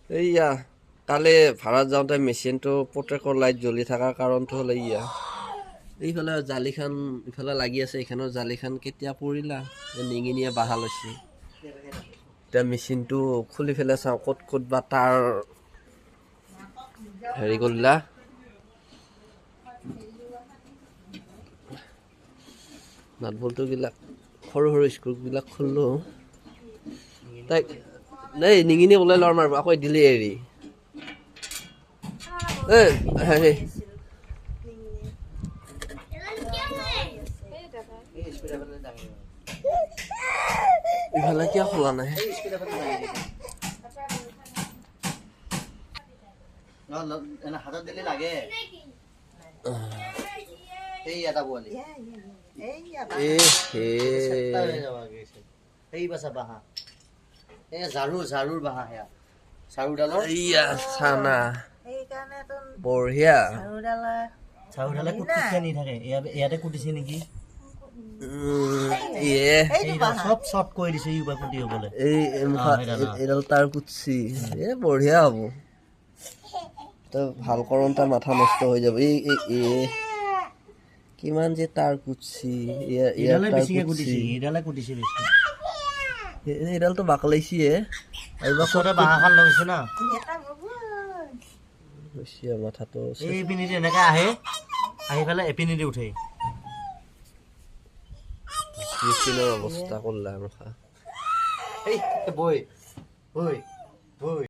এইয়া কালি ভাড়াত যাওঁতে মেচিনটো প্ৰটেক্টৰ লাইট জ্বলি থকাৰ কাৰণটো হ'ল এইয়া এইফালে জালিখন ইফালে লাগি আছে, এইখনৰ জালিখন কেতিয়া পৰিলা নিঙিনিয়ে বাহা লৈছে। এতিয়া মেচিনটো খুলি পেলাই চাওঁ ক'ত ক'ত বা তাৰ হেৰি কৰিলা। নাট বল্টুবিলাক সৰু সৰু স্ক্ৰুবিলাক খুলিলোঁ। তাইক দেই নিঙিনি ওলাই লৰ মাৰিব আকৌ দিলি এৰি হেৰি ইফালে কিয় খোলা নাই? হাতত দিলে লাগে এই এটা পোৱালি এই বাছা বাহা এই ঝাৰুৰ বাহা সেয়া ঝাৰুডালৰ এইয়া চানা বঢ়িয়া। ঝাৰুডালে কুটি নি থাকে, ইয়াতে কুটিছে নেকি? চব চট কৰি দিছে কুটি হবলে। এইডাল তাৰ কুটছি বঢ়িয়া হ'ব। ভাল কৰোঁ তাৰ মাথা নষ্ট হৈ যাব। কিমান যে তাৰ কুটছি এইডালটো বাকলাইছি বাঁহাখন লগাইছে না মাথাটো এইপিনিদি এনেকে আহে, আহি পেলাই এপিনিদি উঠে। মেচিনৰ অৱস্থা কৰলা ৰখা। বৈ বৈ বৈ